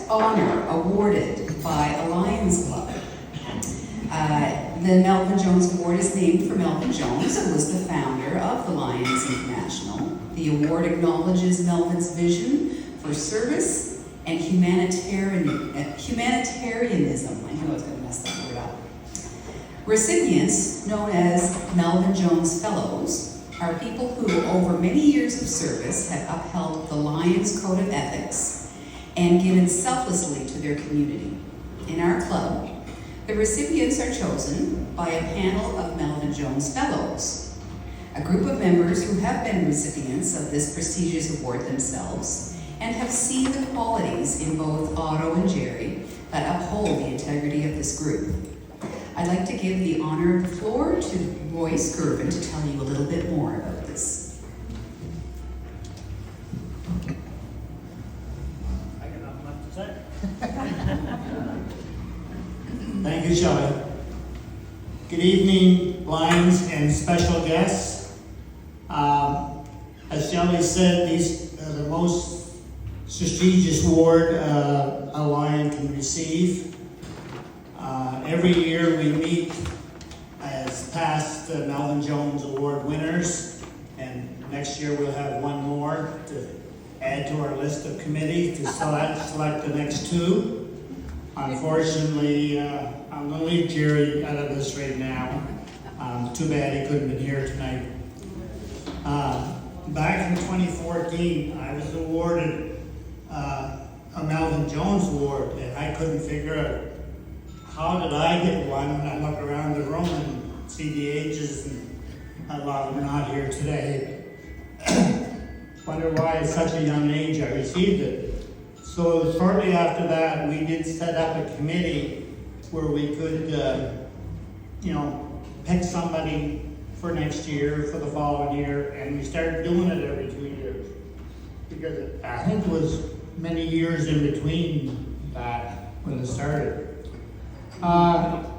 honor awarded by a Lions Club. The Melvin Jones Award is named for Melvin Jones, who was the founder of the Lions International. The award acknowledges Melvin's vision for service and humanitarianism. I knew I was going to mess that word up. Recipients, known as Melvin Jones Fellows, are people who, over many years of service, have upheld the Lions Code of Ethics and given selflessly to their community. In our club, the recipients are chosen by a panel of Melvin Jones Fellows, a group of members who have been recipients of this prestigious award themselves and have seen the qualities in both Otto and Jerry that uphold the integrity of this group. I'd like to give the honor of the floor to Royce Gervin to tell you a little bit more about this. I got nothing left to say. Thank you, Shelley. Good evening, Lions and special guests. As Shelley said, these are the most prestigious award a Lion can receive. Every year we meet as past Melvin Jones Award winners, and next year we'll have one more to add to our list of committee to select the next two. Unfortunately, I'm going to leave Jerry out of this right now. Too bad he couldn't have been here tonight. Back in 2014, I was awarded a Melvin Jones Award, and I couldn't figure out how did I get one. And I look around the room and see the ages, and a lot of them are not here today. Wonder why at such a young age I received it. So shortly after that, we did set up a committee where we could, pick somebody for next year, for the following year, and we started doing it every 2 years. Because I think it was many years in between that when it started.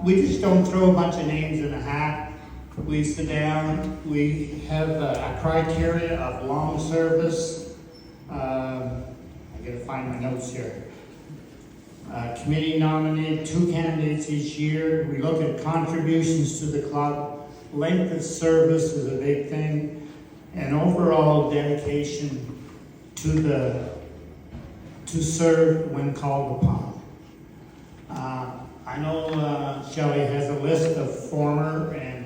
We just don't throw a bunch of names in a hat. We sit down, we have a criteria of long service. I gotta find my notes here. Committee nominated 2 candidates each year. We look at contributions to the club. Length of service is a big thing, and overall dedication to serve when called upon. I know Shelley has a list of former and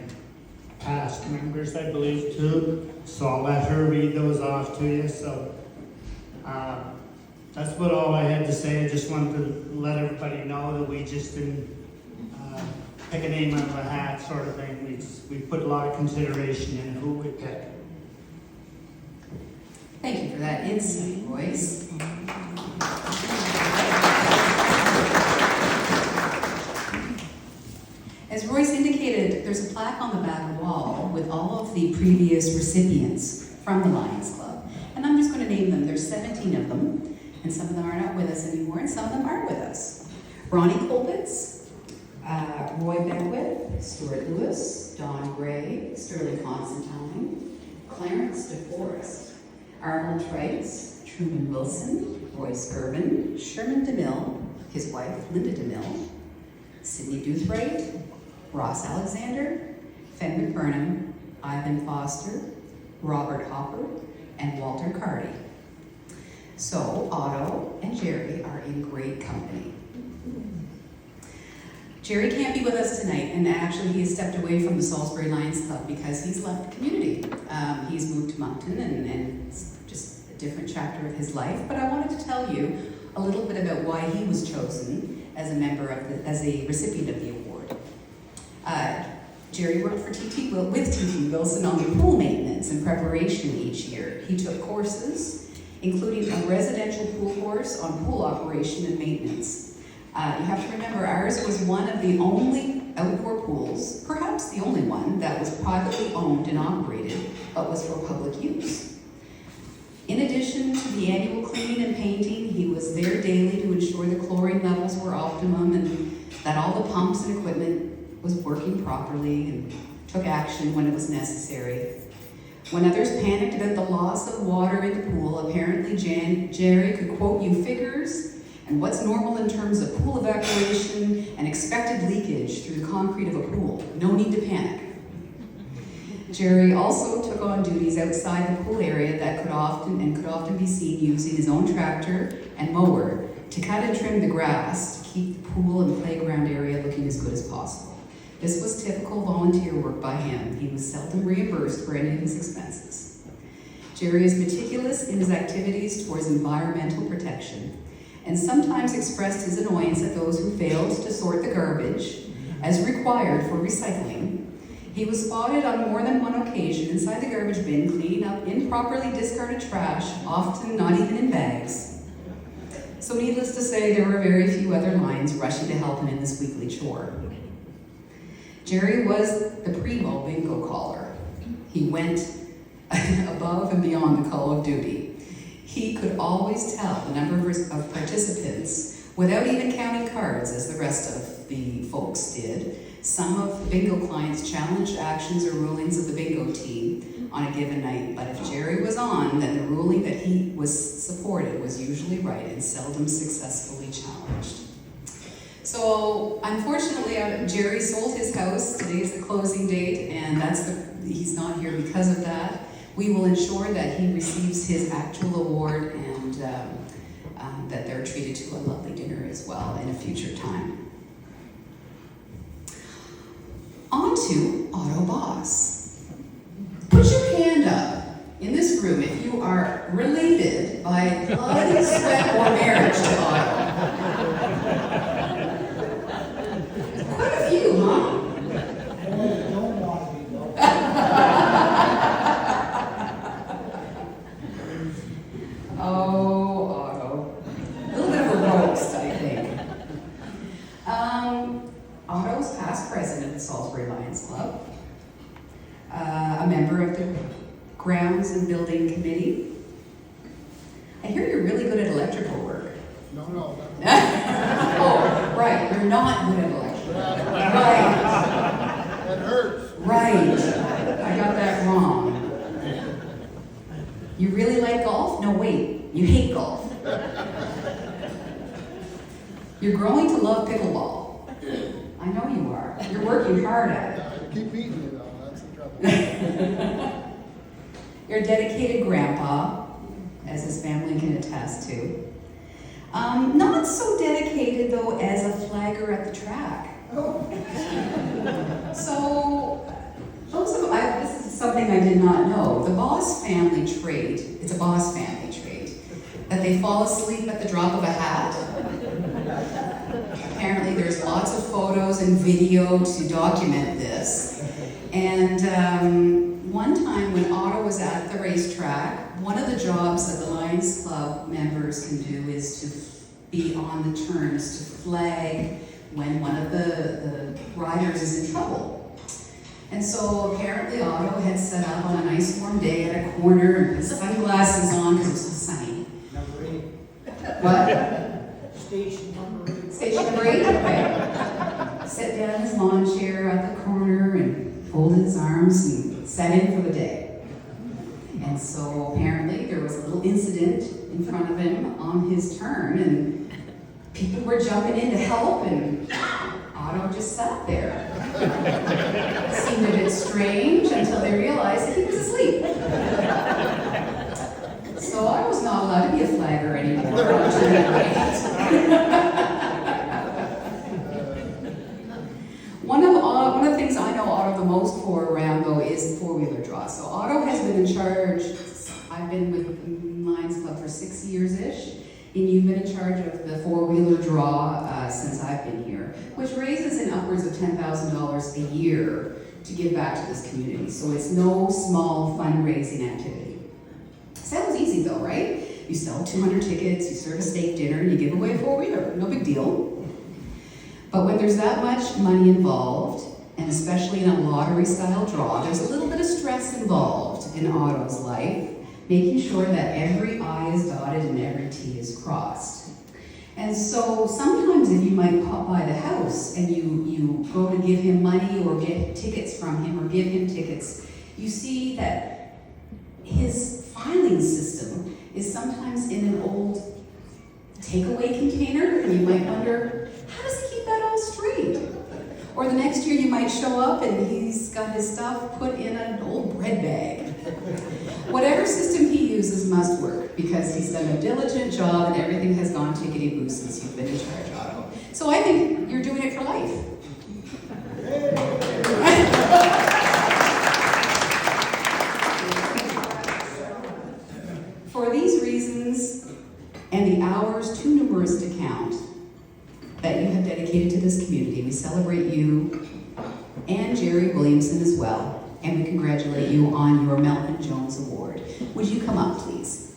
past members, I believe, too. So I'll let her read those off to you. So that's what all I had to say. I just wanted to let everybody know that we just didn't pick a name out of a hat sort of thing. We put a lot of consideration in who we pick. Thank you for that insight, Royce. As Royce indicated, there's a plaque on the back wall with all of the previous recipients from the Lions Club. And I'm just going to name them. There's 17 of them, and some of them are not with us anymore, and some of them are with us. Ronnie Colbitz, Roy Beckwith, Stuart Lewis, Don Gray, Sterling Constantine, Clarence DeForest, Arnold Trites, Truman Wilson, Royce Gervin, Sherman DeMille, his wife Linda DeMille, Sidney Doothright, Ross Alexander, Fen McBurnham, Ivan Foster, Robert Hopper, and Walter Carty. So Otto and Jerry are in great company. Jerry can't be with us tonight, and actually he has stepped away from the Salisbury Lions Club because he's left the community. He's moved to Moncton, and it's just a different chapter of his life. But I wanted to tell you a little bit about why he was chosen as a member of as a recipient of the award. Jerry worked with T.T. Wilson on the pool maintenance and preparation each year. He took courses, including a residential pool course on pool operation and maintenance. You have to remember, ours was one of the only outdoor pools, perhaps the only one, that was privately owned and operated, but was for public use. In addition to the annual cleaning and painting, he was there daily to ensure the chlorine levels were optimum and that all the pumps and equipment was working properly, and took action when it was necessary. When others panicked about the loss of water in the pool, apparently Jerry could quote you figures and what's normal in terms of pool evacuation and expected leakage through the concrete of a pool. No need to panic. Jerry also took on duties outside the pool area that could often be seen using his own tractor and mower to cut and trim the grass to keep the pool and playground area looking as good as possible. This was typical volunteer work by him. He was seldom reimbursed for any of his expenses. Jerry is meticulous in his activities towards environmental protection and sometimes expressed his annoyance at those who failed to sort the garbage as required for recycling. He was spotted on more than one occasion inside the garbage bin cleaning up improperly discarded trash, often not even in bags. So needless to say, there were very few other Lions rushing to help him in this weekly chore. Jerry was the primo bingo caller. He went above and beyond the call of duty. He could always tell the number of participants without even counting cards as the rest of the folks did. Some of the bingo clients challenged actions or rulings of the bingo team on a given night, but if Jerry was on, then the ruling that he was supported was usually right and seldom successfully challenged. So unfortunately, Jerry sold his house. Today's the closing date, and he's not here because of that. We will ensure that he receives his actual award and that they're treated to a lovely dinner as well in a future time. On to Otto Boss. Put your hand up in this room if you are related by blood, sweat, or marriage to Otto. Quite a few, huh? Don't want me, though. Oh, Otto. A little bit of a roast, I think. Otto's past president of the Salisbury Lions Club, a member of the Grounds and Building Committee. I hear you're really good at electrical work. No. Oh, right, you're not good at electrical work. Right, It hurts. right. I got that wrong. You really like golf? No, wait, you hate golf. You're growing to love pickleball. I know you are. You're working hard at it. I keep eating it though, that's the trouble. You're a dedicated grandpa, as his family can attest to. Not so dedicated, though, as a flagger at the track. So, this is something I did not know. The Boss family trait, it's a Boss family trait, that they fall asleep at the drop of a hat. Apparently there's lots of photos and video to document this. And one time when Otto was at the racetrack, one of the jobs that the Lions Club members can do is to be on the turns, to flag when one of the riders is in trouble. And so apparently Otto had set up on a nice warm day at a corner and put sunglasses on because it was so sunny. Number 8. What? Station number 8. Station number 8? Okay. Sit down in his lawn chair at the corner and folded his arms and sat in for the day. And so apparently there was a little incident in front of him on his turn, and people were jumping in to help, and Otto just sat there. Seemed a bit strange until they realized that he was asleep. So I was not allowed to be a flagger anymore. One of the things I know Otto the most for around, though, is four-wheeler draw. So Otto has been in charge. I've been with the Lions Club for 6 years-ish, and you've been in charge of the four-wheeler draw since I've been here, which raises in upwards of $10,000 a year to give back to this community. So it's no small fundraising activity. Sounds easy though, right? You sell 200 tickets, you serve a steak dinner, and you give away a four-wheeler. No big deal. But when there's that much money involved, and especially in a lottery-style draw, there's a little bit of stress involved in Otto's life, making sure that every I is dotted and every T is crossed. And so sometimes if you might pop by the house and you go to give him money or get tickets from him or give him tickets, you see that his filing system is sometimes in an old takeaway container, and you might wonder, how does he keep that all straight? Or the next year you might show up and he's got his stuff put in an old bread bag. Whatever system he uses must work because he's done a diligent job and everything has gone tickety-boo since you've been in charge, Otto. So I think you're doing it for life. For these reasons, and the hours too numerous to count that you have dedicated to this community, we celebrate you and Jerry Williamson as well, and we congratulate you on your Melvin Jones Award. Would you come up, please?